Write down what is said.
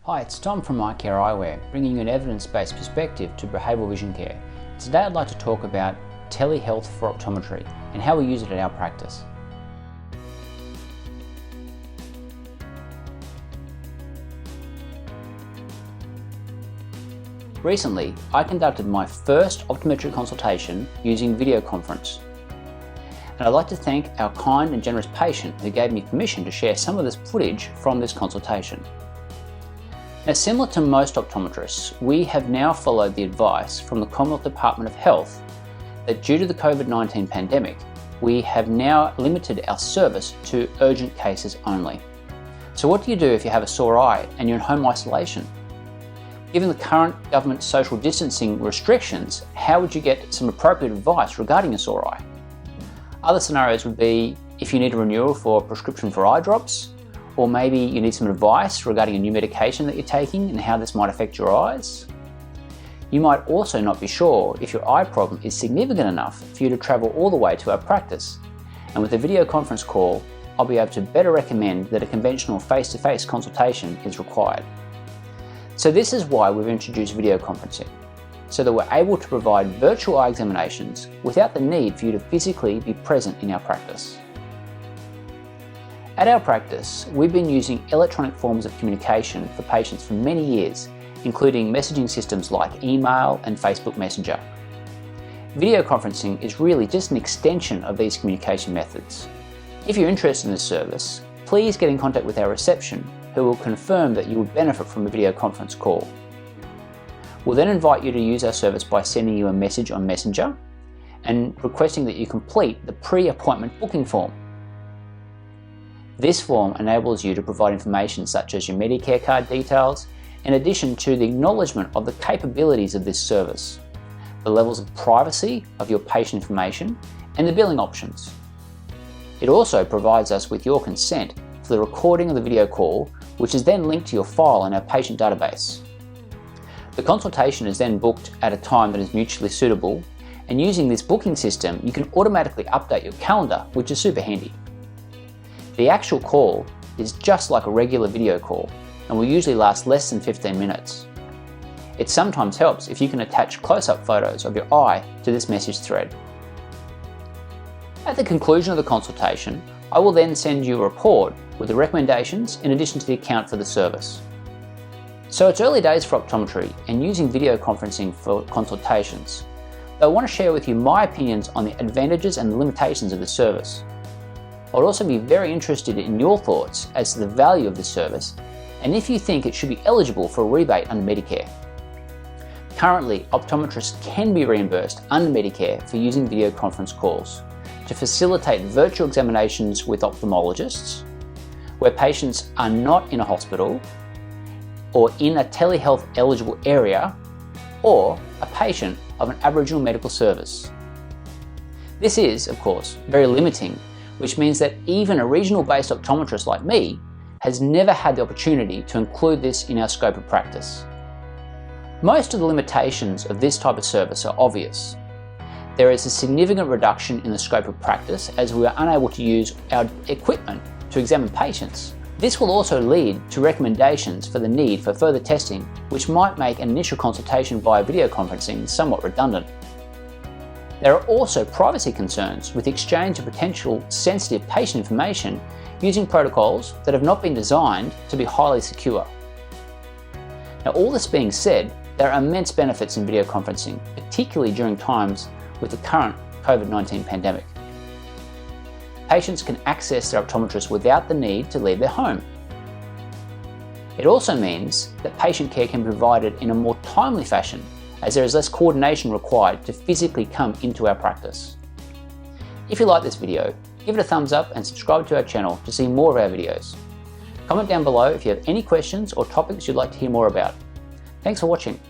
Hi, it's Tom from Eyecare Eyewear, bringing you an evidence-based perspective to behavioural vision care. Today I'd like to talk about telehealth for optometry and how we use it at our practice. Recently, I conducted my first optometric consultation using video conference. And I'd like to thank our kind and generous patient who gave me permission to share some of this footage from this consultation. Now, similar to most optometrists, we have now followed the advice from the Commonwealth Department of Health that due to the COVID-19 pandemic, we have now limited our service to urgent cases only. So what do you do if you have a sore eye and you're in home isolation? Given the current government social distancing restrictions, how would you get some appropriate advice regarding a sore eye? Other scenarios would be if you need a renewal for a prescription for eye drops, or maybe you need some advice regarding a new medication that you're taking and how this might affect your eyes. You might also not be sure if your eye problem is significant enough for you to travel all the way to our practice. And with a video conference call, I'll be able to better recommend that a conventional face-to-face consultation is required. So this is why we've introduced video conferencing, so that we're able to provide virtual eye examinations without the need for you to physically be present in our practice. At our practice, we've been using electronic forms of communication for patients for many years, including messaging systems like email and Facebook Messenger. Video conferencing is really just an extension of these communication methods. If you're interested in this service, please get in contact with our reception, who will confirm that you would benefit from a video conference call. We'll then invite you to use our service by sending you a message on Messenger and requesting that you complete the pre-appointment booking form. This form enables you to provide information such as your Medicare card details, in addition to the acknowledgement of the capabilities of this service, the levels of privacy of your patient information, and the billing options. It also provides us with your consent for the recording of the video call, which is then linked to your file in our patient database. The consultation is then booked at a time that is mutually suitable, and using this booking system, you can automatically update your calendar, which is super handy. The actual call is just like a regular video call and will usually last less than 15 minutes. It sometimes helps if you can attach close-up photos of your eye to this message thread. At the conclusion of the consultation, I will then send you a report with the recommendations in addition to the account for the service. So it's early days for optometry and using video conferencing for consultations, but I want to share with you my opinions on the advantages and the limitations of the service. I would also be very interested in your thoughts as to the value of this service and if you think it should be eligible for a rebate under Medicare. Currently, optometrists can be reimbursed under Medicare for using video conference calls to facilitate virtual examinations with ophthalmologists, where patients are not in a hospital or in a telehealth eligible area, or a patient of an Aboriginal medical service. This is, of course, very limiting, which means that even a regional-based optometrist like me has never had the opportunity to include this in our scope of practice. Most of the limitations of this type of service are obvious. There is a significant reduction in the scope of practice as we are unable to use our equipment to examine patients. This will also lead to recommendations for the need for further testing, which might make an initial consultation via video conferencing somewhat redundant. There are also privacy concerns with the exchange of potential sensitive patient information using protocols that have not been designed to be highly secure. Now, all this being said, there are immense benefits in video conferencing, particularly during times with the current COVID-19 pandemic. Patients can access their optometrist without the need to leave their home. It also means that patient care can be provided in a more timely fashion, as there is less coordination required to physically come into our practice. If you like this video, give it a thumbs up and subscribe to our channel to see more of our videos. Comment down below if you have any questions or topics you'd like to hear more about. Thanks for watching.